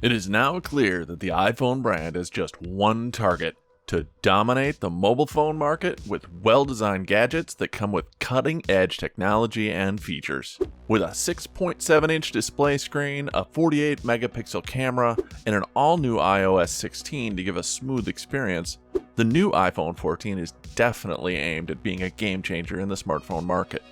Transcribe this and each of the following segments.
It is now clear that the iPhone brand has just one target: to dominate the mobile phone market with well-designed gadgets that come with cutting-edge technology and features. With a 6.7-inch display screen, a 48-megapixel camera, and an all-new iOS 16 to give a smooth experience, the new iPhone 14 is definitely aimed at being a game-changer in the smartphone market.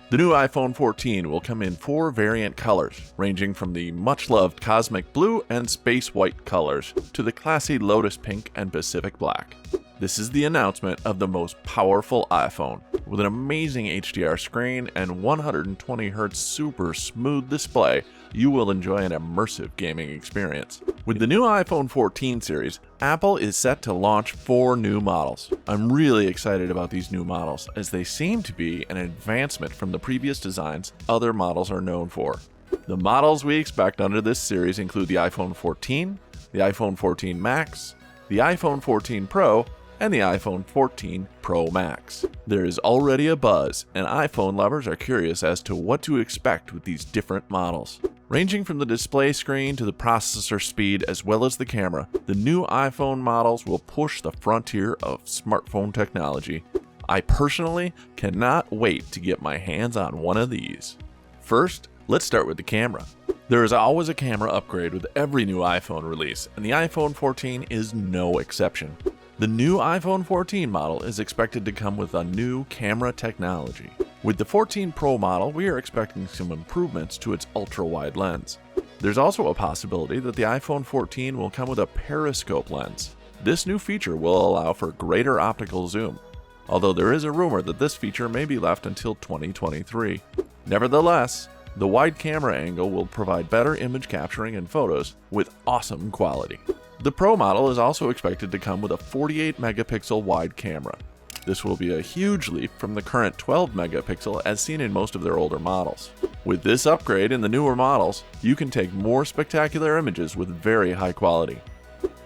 The new iPhone 14 will come in 4 variant colors, ranging from the much-loved cosmic blue and space white colors to the classy lotus pink and Pacific black. This is the announcement of the most powerful iPhone. With an amazing HDR screen and 120Hz super smooth display, you will enjoy an immersive gaming experience. With the new iPhone 14 series, Apple is set to launch 4 new models. I'm really excited about these new models, as they seem to be an advancement from the previous designs other models are known for. The models we expect under this series include the iPhone 14, the iPhone 14 Max, the iPhone 14 Pro, and the iPhone 14 Pro Max. There is already a buzz, and iPhone lovers are curious as to what to expect with these different models. Ranging from the display screen to the processor speed as well as the camera, the new iPhone models will push the frontier of smartphone technology. I personally cannot wait to get my hands on one of these. First, let's start with the camera. There is always a camera upgrade with every new iPhone release, and the iPhone 14 is no exception. The new iPhone 14 model is expected to come with a new camera technology. With the 14 Pro model, we are expecting some improvements to its ultra-wide lens. There's also a possibility that the iPhone 14 will come with a periscope lens. This new feature will allow for greater optical zoom, although there is a rumor that this feature may be left until 2023. Nevertheless, the wide camera angle will provide better image capturing and photos with awesome quality. The Pro model is also expected to come with a 48-megapixel wide camera. This will be a huge leap from the current 12-megapixel as seen in most of their older models. With this upgrade in the newer models, you can take more spectacular images with very high quality.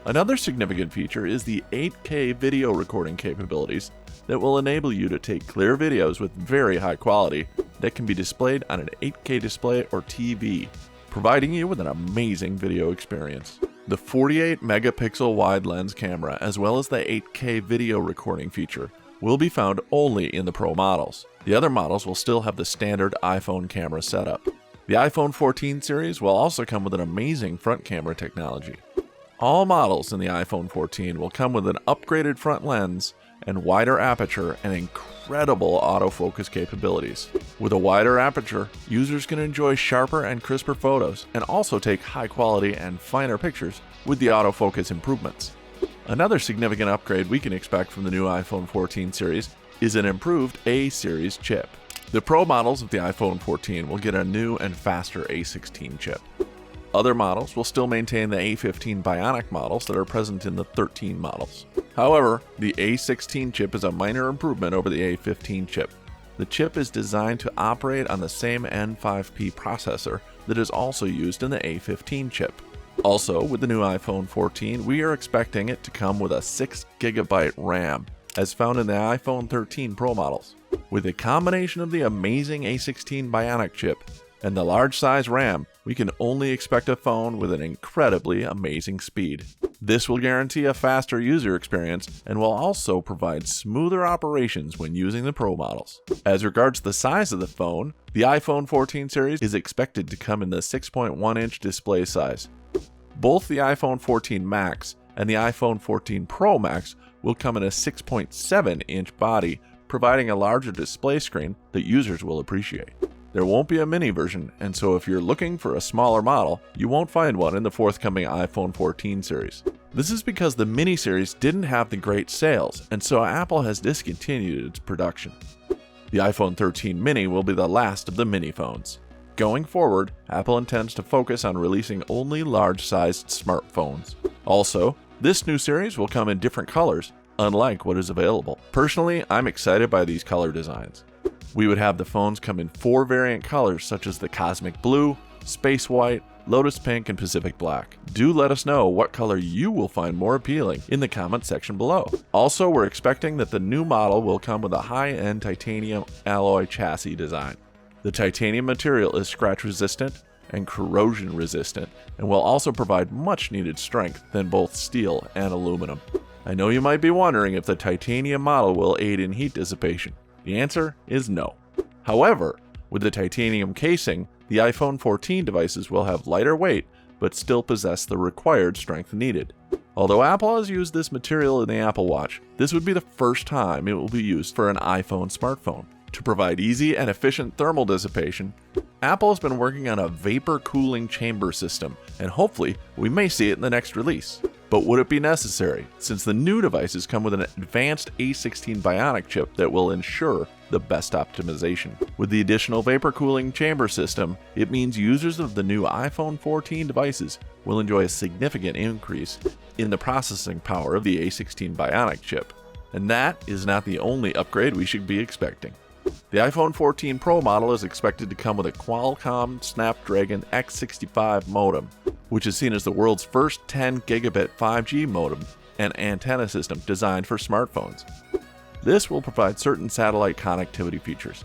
Another significant feature is the 8K video recording capabilities that will enable you to take clear videos with very high quality that can be displayed on an 8K display or TV, providing you with an amazing video experience. The 48-megapixel wide lens camera as well as the 8K video recording feature will be found only in the Pro models. The other models will still have the standard iPhone camera setup. The iPhone 14 series will also come with an amazing front camera technology. All models in the iPhone 14 will come with an upgraded front lens and wider aperture and incredible autofocus capabilities. With a wider aperture, users can enjoy sharper and crisper photos and also take high quality and finer pictures with the autofocus improvements. Another significant upgrade we can expect from the new iPhone 14 series is an improved A-series chip. The Pro models of the iPhone 14 will get a new and faster A16 chip. Other models will still maintain the A15 Bionic models that are present in the 13 models. However, the A16 chip is a minor improvement over the A15 chip. The chip is designed to operate on the same N5P processor that is also used in the A15 chip. Also, with the new iPhone 14, we are expecting it to come with a 6GB RAM, as found in the iPhone 13 Pro models. With a combination of the amazing A16 Bionic chip and the large size RAM, we can only expect a phone with an incredibly amazing speed. This will guarantee a faster user experience and will also provide smoother operations when using the Pro models. As regards the size of the phone, the iPhone 14 series is expected to come in the 6.1-inch display size. Both the iPhone 14 Max and the iPhone 14 Pro Max will come in a 6.7-inch body, providing a larger display screen that users will appreciate. There won't be a mini version, and so if you're looking for a smaller model, you won't find one in the forthcoming iPhone 14 series. This is because the mini series didn't have the great sales, and so Apple has discontinued its production. The iPhone 13 mini will be the last of the mini phones. Going forward, Apple intends to focus on releasing only large-sized smartphones. Also, this new series will come in different colors, unlike what is available. Personally, I'm excited by these color designs. We would have the phones come in 4 variant colors such as the cosmic blue, space white, lotus pink, and Pacific black. Do let us know what color you will find more appealing in the comment section below. Also, we're expecting that the new model will come with a high-end titanium alloy chassis design. The titanium material is scratch resistant and corrosion resistant, and will also provide much needed strength than both steel and aluminum. I know you might be wondering if the titanium model will aid in heat dissipation. The answer is no. However, with the titanium casing, the iPhone 14 devices will have lighter weight but still possess the required strength needed. Although Apple has used this material in the Apple Watch, this would be the first time it will be used for an iPhone smartphone. To provide easy and efficient thermal dissipation, Apple has been working on a vapor cooling chamber system, and hopefully we may see it in the next release. But would it be necessary, since the new devices come with an advanced A16 Bionic chip that will ensure the best optimization? With the additional vapor cooling chamber system, it means users of the new iPhone 14 devices will enjoy a significant increase in the processing power of the A16 Bionic chip. And that is not the only upgrade we should be expecting. The iPhone 14 Pro model is expected to come with a Qualcomm Snapdragon X65 modem, which is seen as the world's first 10 Gigabit 5G modem and antenna system designed for smartphones. This will provide certain satellite connectivity features.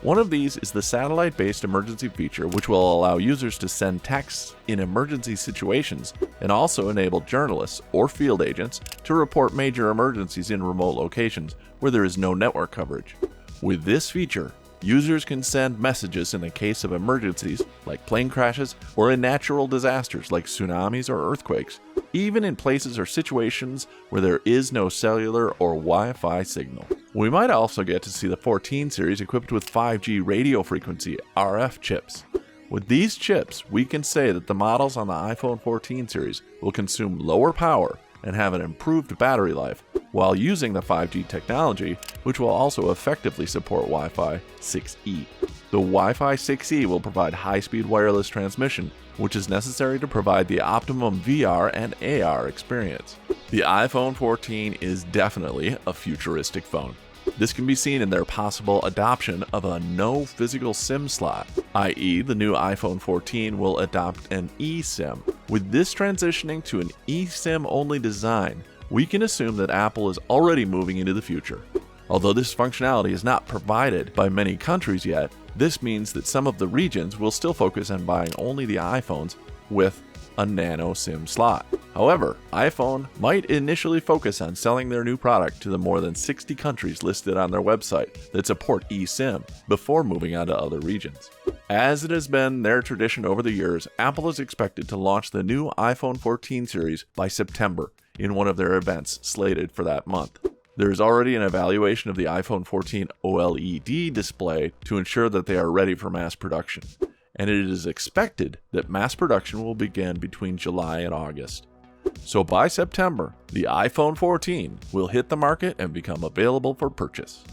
One of these is the satellite-based emergency feature, which will allow users to send texts in emergency situations and also enable journalists or field agents to report major emergencies in remote locations where there is no network coverage. With this feature, users can send messages in the case of emergencies like plane crashes or in natural disasters like tsunamis or earthquakes, even in places or situations where there is no cellular or Wi-Fi signal. We might also get to see the 14 series equipped with 5G radio frequency RF chips. With these chips, we can say that the models on the iPhone 14 series will consume lower power and have an improved battery life while using the 5G technology, which will also effectively support Wi-Fi 6E. The Wi-Fi 6E will provide high-speed wireless transmission, which is necessary to provide the Optimum VR and AR experience. The iPhone 14 is definitely a futuristic phone. This can be seen in their possible adoption of a no physical SIM slot, i.e. the new iPhone 14 will adopt an eSIM. With this transitioning to an eSIM-only design, we can assume that Apple is already moving into the future. Although this functionality is not provided by many countries yet, this means that some of the regions will still focus on buying only the iPhones with a Nano-SIM slot. However, iPhone might initially focus on selling their new product to the more than 60 countries listed on their website that support eSIM before moving on to other regions. As it has been their tradition over the years, Apple is expected to launch the new iPhone 14 series by September in one of their events slated for that month. There is already an evaluation of the iPhone 14 OLED display to ensure that they are ready for mass production, and it is expected that mass production will begin between July and August. So by September, the iPhone 14 will hit the market and become available for purchase.